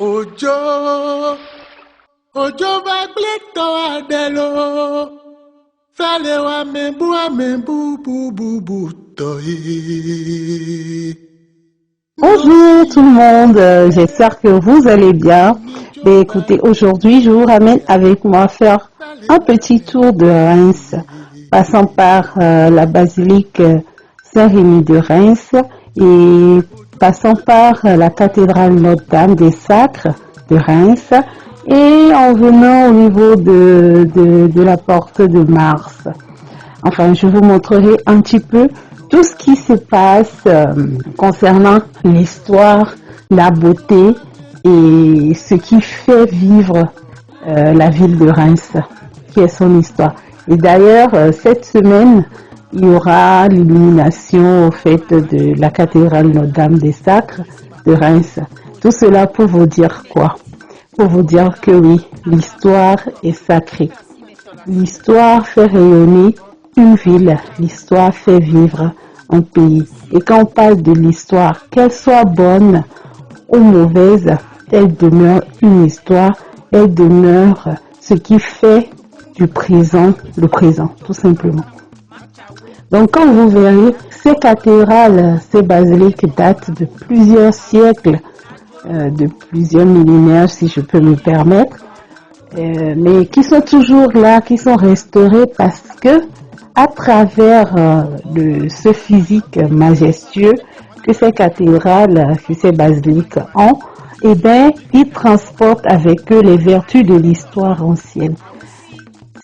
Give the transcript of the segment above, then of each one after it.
Ojo, ojo va gleto adelo. Fale wa membu bu bu bu toi. Bonjour tout le monde, j'espère que vous allez bien. Et écoutez, aujourd'hui je vous ramène avec moi faire un petit tour de Reims, passant par la basilique Saint-Rémy de Reims et passant par la cathédrale Notre-Dame des Sacres de Reims et en venant au niveau de la porte de Mars. Enfin, je vous montrerai un petit peu tout ce qui se passe concernant l'histoire, la beauté et ce qui fait vivre la ville de Reims, qui est son histoire. Et d'ailleurs, cette semaine, il y aura l'illumination au fait de la cathédrale Notre-Dame des Sacres de Reims. Tout cela pour vous dire quoi? Pour vous dire que oui, l'histoire est sacrée. L'histoire fait rayonner une ville, l'histoire fait vivre un pays. Et quand on parle de l'histoire, qu'elle soit bonne ou mauvaise, elle demeure une histoire, elle demeure ce qui fait du présent le présent, tout simplement. Donc quand vous verrez, ces cathédrales, ces basiliques datent de plusieurs siècles, de plusieurs millénaires si je peux me permettre, mais qui sont toujours là, qui sont restaurées parce que à travers ce physique majestueux que ces cathédrales, que ces basiliques ont, eh bien, ils transportent avec eux les vertus de l'histoire ancienne.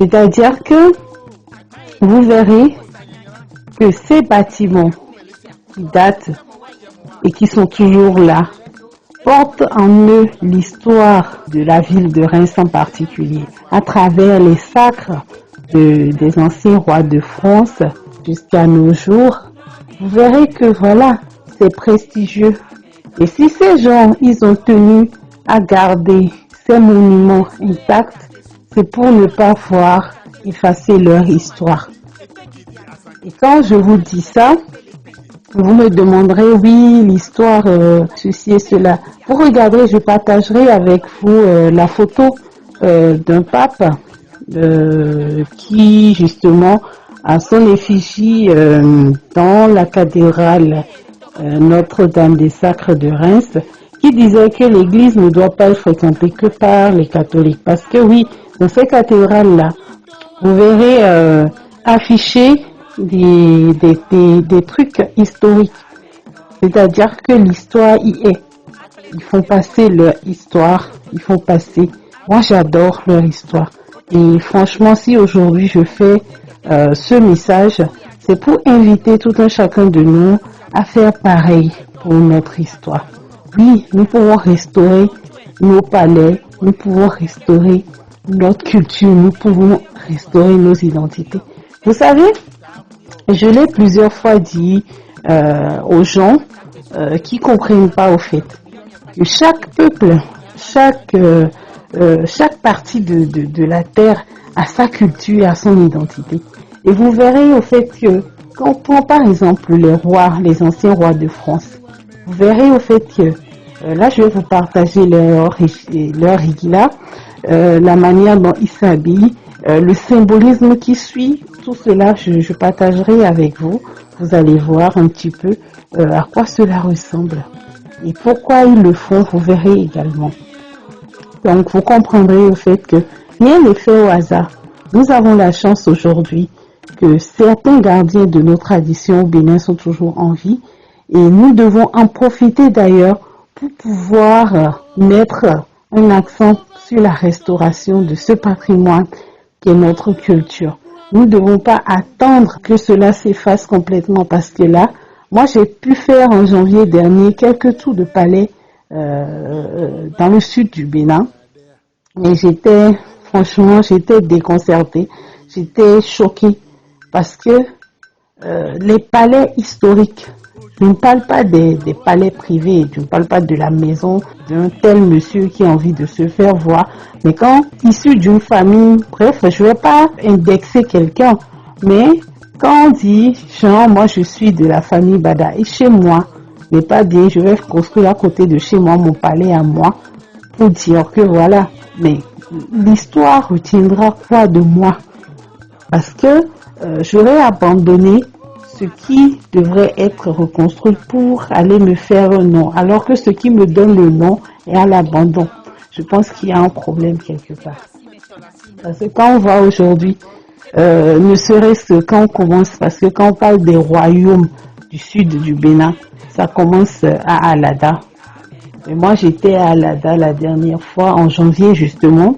C'est-à-dire que vous verrez que ces bâtiments qui datent et qui sont toujours là portent en eux l'histoire de la ville de Reims en particulier, à travers les sacres des anciens rois de France jusqu'à nos jours. Vous verrez que voilà, c'est prestigieux. Et si ces gens, ils ont tenu à garder ces monuments intacts, c'est pour ne pas voir effacer leur histoire. Et quand je vous dis ça, vous me demanderez, oui, l'histoire, ceci et cela. Vous regarderez, je partagerai avec vous la photo d'un pape qui, justement, a son effigie dans la cathédrale Notre-Dame des Sacres de Reims, qui disait que l'église ne doit pas être fréquentée que par les catholiques. Parce que oui, dans ces cathédrales-là, vous verrez afficher des trucs historiques. C'est-à-dire que l'histoire y est. Ils font passer leur histoire. Ils font passer. Moi, j'adore leur histoire. Et franchement, si aujourd'hui je fais ce message, c'est pour inviter tout un chacun de nous à faire pareil pour notre histoire. Oui, nous pouvons restaurer nos palais. Nous pouvons restaurer notre culture. Nous pouvons restaurer nos identités. Vous savez, je l'ai plusieurs fois dit aux gens qui comprennent pas au fait que chaque peuple, chaque partie de la terre a sa culture, a son identité. Et vous verrez au fait que quand on prend par exemple les rois, les anciens rois de France, vous verrez au fait que là je vais vous partager leur rigueur, la manière dont ils s'habillent, le symbolisme qui suit. Tout cela, je partagerai avec vous. Vous allez voir un petit peu à quoi cela ressemble et pourquoi ils le font, vous verrez également. Donc, vous comprendrez au fait que rien n'est fait au hasard. Nous avons la chance aujourd'hui que certains gardiens de nos traditions au Bénin sont toujours en vie et nous devons en profiter d'ailleurs pour pouvoir mettre un accent sur la restauration de ce patrimoine qui est notre culture. Nous ne devons pas attendre que cela s'efface complètement parce que là, moi j'ai pu faire en janvier dernier quelques tours de palais dans le sud du Bénin et franchement, j'étais déconcertée, j'étais choquée parce que les palais historiques, je ne parle pas des palais privés, je ne parle pas de la maison d'un tel monsieur qui a envie de se faire voir. Mais quand issu d'une famille, bref, je ne vais pas indexer quelqu'un, mais quand on dit, genre, moi je suis de la famille Bada et chez moi, n'est pas dit, je vais construire à côté de chez moi mon palais à moi pour dire que voilà, mais l'histoire retiendra quoi de moi? Parce que j'aurais abandonné ce qui devrait être reconstruit pour aller me faire un nom, alors que ce qui me donne le nom est à l'abandon. Je pense qu'il y a un problème quelque part. Parce que quand on voit aujourd'hui, ne serait-ce que quand on commence, parce que quand on parle des royaumes du sud du Bénin, ça commence à Alada. Et moi, j'étais à Alada la dernière fois, en janvier justement.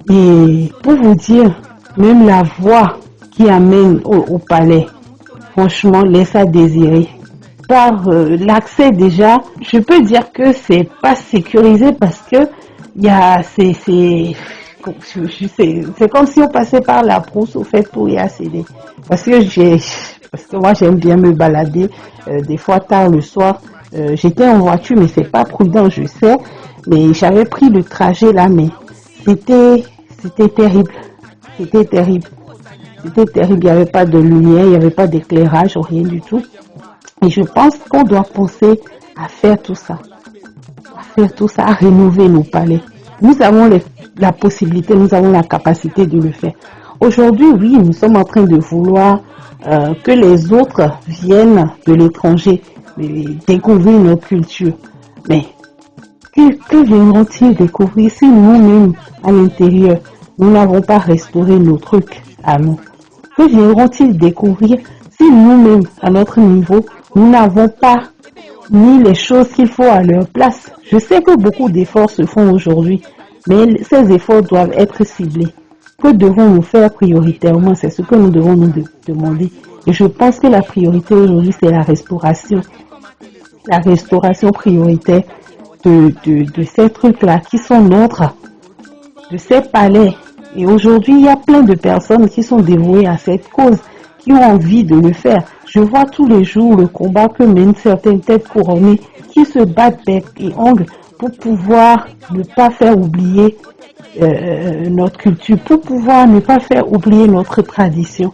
Et pour vous dire, même la voie qui amène au palais, franchement, laisse à désirer. Par l'accès déjà, je peux dire que c'est pas sécurisé parce que il y a c'est comme si on passait par la brousse au fait pour y accéder. Parce que moi j'aime bien me balader des fois tard le soir. J'étais en voiture mais c'est pas prudent, je sais, mais j'avais pris le trajet là, mais c'était terrible. C'était terrible. C'était terrible, il n'y avait pas de lumière, il n'y avait pas d'éclairage, rien du tout. Et je pense qu'on doit penser à faire tout ça. À rénover nos palais. Nous avons la possibilité, nous avons la capacité de le faire. Aujourd'hui, oui, nous sommes en train de vouloir que les autres viennent de l'étranger découvrir notre culture. Mais que viendront-ils découvrir si nous-mêmes, à l'intérieur, nous n'avons pas restauré nos trucs à nous? Que viendront-ils découvrir si nous-mêmes, à notre niveau, nous n'avons pas mis les choses qu'il faut à leur place? Je sais que beaucoup d'efforts se font aujourd'hui, mais ces efforts doivent être ciblés. Que devons-nous faire prioritairement? C'est ce que nous devons nous demander. Et je pense que la priorité aujourd'hui, c'est la restauration. La restauration prioritaire de ces trucs-là qui sont nôtres, de ces palais. Et aujourd'hui, il y a plein de personnes qui sont dévouées à cette cause, qui ont envie de le faire. Je vois tous les jours le combat que mènent certaines têtes couronnées qui se battent bec et ongles pour pouvoir ne pas faire oublier notre culture, pour pouvoir ne pas faire oublier notre tradition.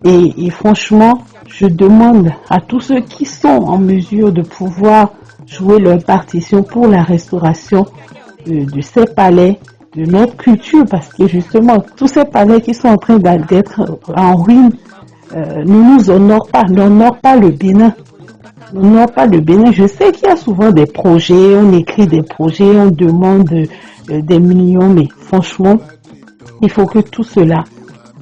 Et franchement, je demande à tous ceux qui sont en mesure de pouvoir jouer leur partition pour la restauration de ces palais, de notre culture, parce que justement, tous ces palais qui sont en train d'être en ruine, ne nous honorent pas, n'honorent pas le Bénin. N'honorent pas le Bénin. Je sais qu'il y a souvent des projets, on écrit des projets, on demande des millions, mais franchement, il faut que tout cela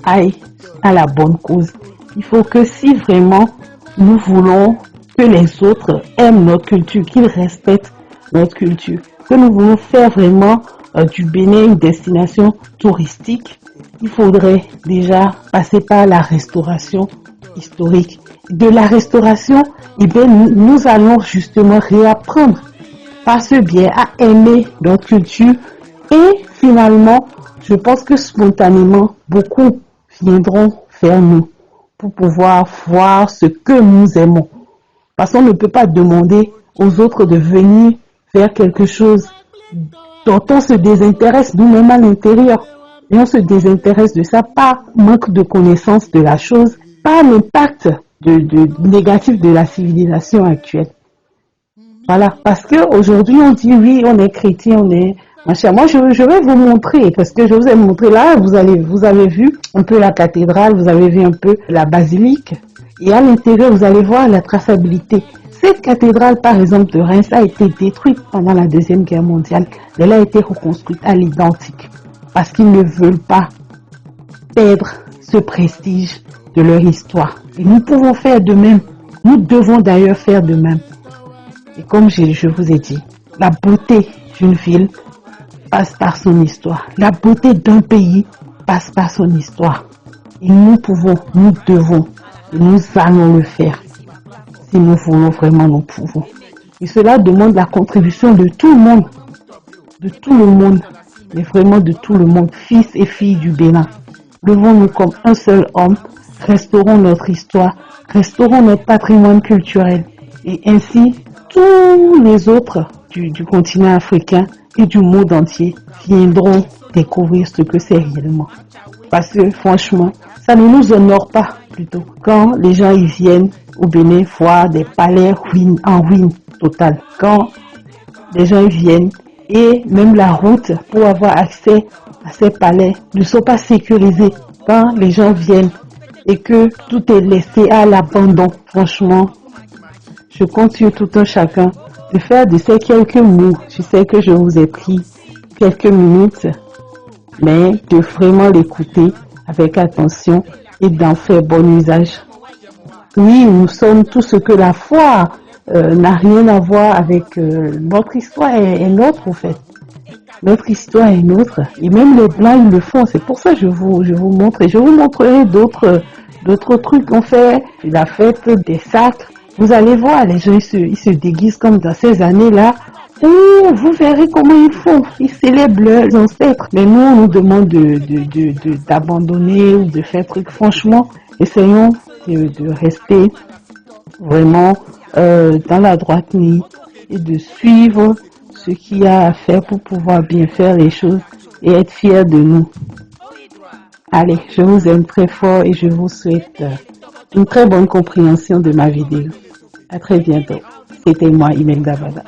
aille à la bonne cause. Il faut que si vraiment nous voulons que les autres aiment notre culture, qu'ils respectent notre culture, que nous voulons faire vraiment du Bénin une destination touristique, il faudrait déjà passer par la restauration historique. De la restauration, eh bien, nous allons justement réapprendre par ce biais à aimer notre culture et finalement, je pense que spontanément, beaucoup viendront vers nous pour pouvoir voir ce que nous aimons. Parce qu'on ne peut pas demander aux autres de venir faire quelque chose dont on se désintéresse nous-mêmes à l'intérieur. Et on se désintéresse de ça par manque de connaissance de la chose, par l'impact négatif de la civilisation actuelle. Voilà, parce qu'aujourd'hui on dit oui, on est chrétien, on est machin. Moi je vais vous montrer, parce que je vous ai montré là, vous avez vu un peu la cathédrale, vous avez vu un peu la basilique, et à l'intérieur vous allez voir la traçabilité. Cette cathédrale par exemple de Reims a été détruite pendant la Deuxième Guerre mondiale, elle a été reconstruite à l'identique, parce qu'ils ne veulent pas perdre ce prestige de leur histoire. Et nous pouvons faire de même, nous devons d'ailleurs faire de même. Et comme je vous ai dit, la beauté d'une ville passe par son histoire. La beauté d'un pays passe par son histoire. Et nous pouvons, nous devons, et nous allons le faire. Si nous voulons vraiment, nous pouvons. Et cela demande la contribution de tout le monde. De tout le monde. Mais vraiment de tout le monde. Fils et filles du Bénin. Levons-nous comme un seul homme. Restaurons notre histoire. Restaurons notre patrimoine culturel. Et ainsi, tous les autres du continent africain et du monde entier viendront découvrir ce que c'est réellement. Parce que franchement, ça ne nous honore pas plutôt. Quand les gens y viennent au Bénin voir des palais en ruine totale. Quand les gens y viennent et même la route pour avoir accès à ces palais ne sont pas sécurisés quand les gens viennent et que tout est laissé à l'abandon. Franchement, je compte sur tout un chacun de faire de ces quelques mots. Je sais que je vous ai pris quelques minutes, mais de vraiment l'écouter avec attention et d'en faire bon usage. Oui, nous sommes tout ce que la foi n'a rien à voir avec notre histoire est nôtre en fait. Notre histoire est nôtre et même les blancs ils le font. C'est pour ça que je vous montre et je vous montrerai d'autres trucs qu'on fait. La fête des sacres. Vous allez voir, les gens ils se déguisent comme dans ces années-là. Oh, vous verrez comment ils font. Ils célèbrent leurs ancêtres. Mais nous, on nous demande d'abandonner ou de faire trucs. Franchement, essayons de rester vraiment dans la droite ligne et de suivre ce qu'il y a à faire pour pouvoir bien faire les choses et être fiers de nous. Allez, je vous aime très fort et je vous souhaite une très bonne compréhension de ma vidéo. À très bientôt. C'était moi, Imelda Bada.